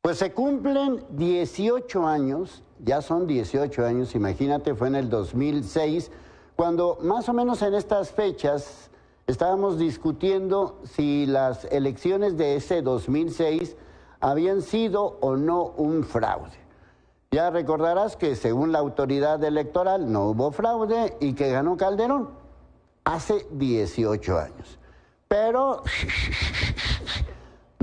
Pues se cumplen 18 años, ya son 18 años, imagínate, fue en el 2006, cuando más o menos en estas fechas estábamos discutiendo si las elecciones de ese 2006 habían sido o no un fraude. Ya recordarás que según la autoridad electoral no hubo fraude y que ganó Calderón hace 18 años. Pero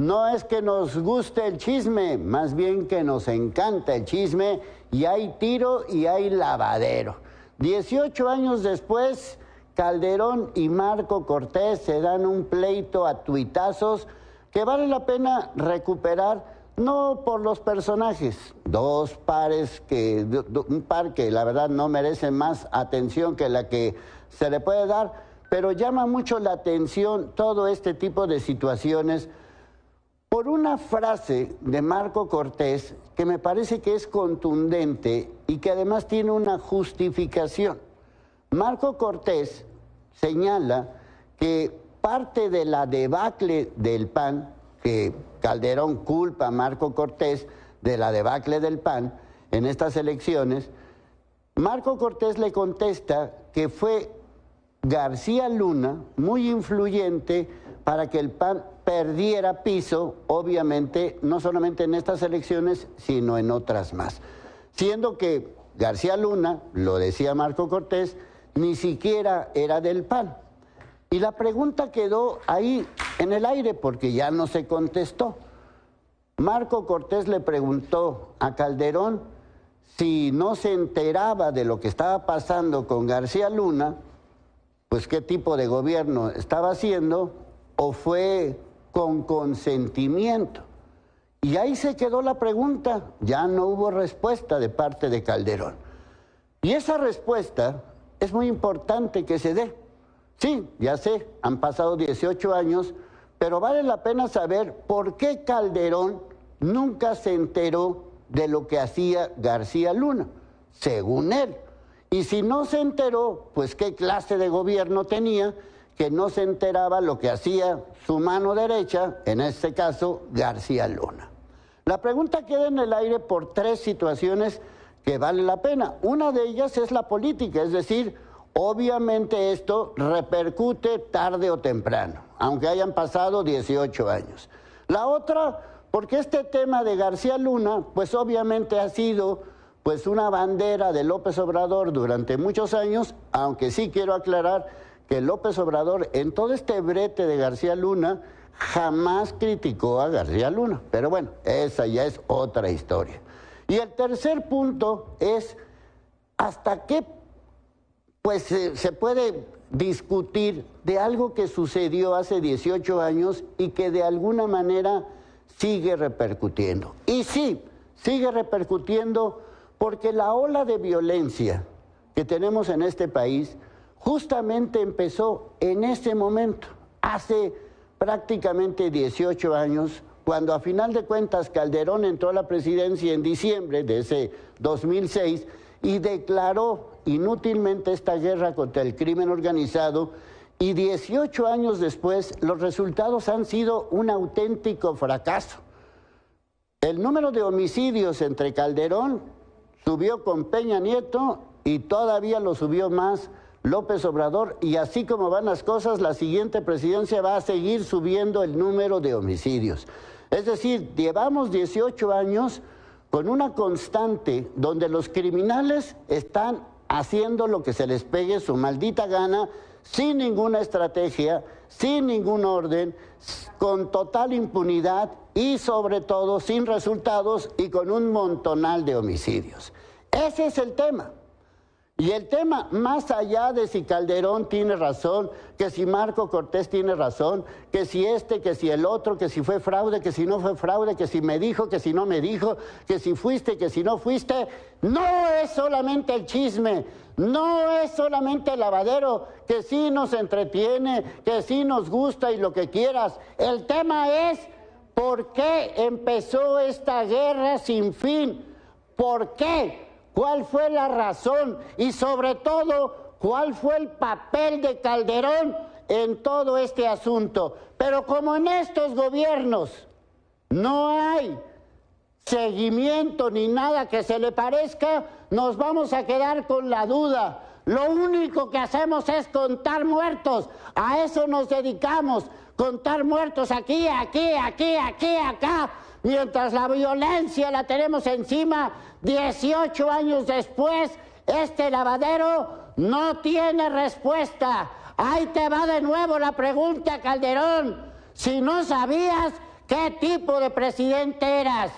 no es que nos guste el chisme, más bien que nos encanta el chisme y hay tiro y hay lavadero. 18 años después, Calderón y Marco Cortés se dan un pleito a tuitazos que vale la pena recuperar, no por los personajes, un par que la verdad no merece más atención que la que se le puede dar, pero llama mucho la atención todo este tipo de situaciones por una frase de Marco Cortés que me parece que es contundente y que además tiene una justificación. Marco Cortés señala que parte de la debacle del PAN, que Calderón culpa a Marco Cortés de la debacle del PAN en estas elecciones, Marco Cortés le contesta que fue García Luna muy influyente para que el PAN perdiera piso, obviamente, no solamente en estas elecciones, sino en otras más. Siendo que García Luna, lo decía Marco Cortés, ni siquiera era del PAN. Y la pregunta quedó ahí en el aire porque ya no se contestó. Marco Cortés le preguntó a Calderón si no se enteraba de lo que estaba pasando con García Luna, pues qué tipo de gobierno estaba haciendo o fue con consentimiento. Y ahí se quedó la pregunta, ya no hubo respuesta de parte de Calderón. Y esa respuesta es muy importante que se dé. Sí, ya sé, han pasado 18 años, pero vale la pena saber por qué Calderón nunca se enteró de lo que hacía García Luna, según él. Y si no se enteró, pues qué clase de gobierno tenía que no se enteraba lo que hacía su mano derecha, en este caso García Luna. La pregunta queda en el aire por tres situaciones que vale la pena. Una de ellas es la política, es decir, obviamente esto repercute tarde o temprano, aunque hayan pasado 18 años. La otra, porque este tema de García Luna, pues obviamente ha sido pues una bandera de López Obrador durante muchos años, aunque sí quiero aclarar que López Obrador en todo este brete de García Luna jamás criticó a García Luna. Pero bueno, esa ya es otra historia. Y el tercer punto es hasta qué pues se puede discutir de algo que sucedió hace 18 años y que de alguna manera sigue repercutiendo. Y sí, sigue repercutiendo porque la ola de violencia que tenemos en este país justamente empezó en ese momento, hace prácticamente 18 años, cuando a final de cuentas Calderón entró a la presidencia en diciembre de ese 2006 y declaró inútilmente esta guerra contra el crimen organizado, y 18 años después los resultados han sido un auténtico fracaso. El número de homicidios entre Calderón subió con Peña Nieto y todavía lo subió más López Obrador, y así como van las cosas, la siguiente presidencia va a seguir subiendo el número de homicidios. Es decir, llevamos 18 años con una constante donde los criminales están haciendo lo que se les pegue su maldita gana, sin ninguna estrategia, sin ningún orden, con total impunidad y sobre todo sin resultados y con un montonal de homicidios. Ese es el tema. Y el tema, más allá de si Calderón tiene razón, que si Marco Cortés tiene razón, que si este, que si el otro, que si fue fraude, que si no fue fraude, que si me dijo, que si no me dijo, que si fuiste, que si no fuiste, no es solamente el chisme, no es solamente el lavadero, que sí nos entretiene, que sí nos gusta y lo que quieras. El tema es por qué empezó esta guerra sin fin, por qué. ¿Cuál fue la razón? Y sobre todo, ¿cuál fue el papel de Calderón en todo este asunto? Pero como en estos gobiernos no hay seguimiento ni nada que se le parezca, nos vamos a quedar con la duda. Lo único que hacemos es contar muertos. A eso nos dedicamos. Contar muertos aquí, aquí, aquí, aquí, acá. Mientras la violencia la tenemos encima, 18 años después, este lavadero no tiene respuesta. Ahí te va de nuevo la pregunta, Calderón. Si no sabías qué tipo de presidente eras.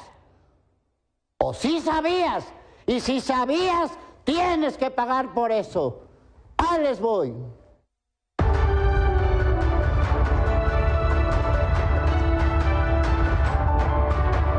O sí sabías. Y si sabías, tienes que pagar por eso. Ahí les voy.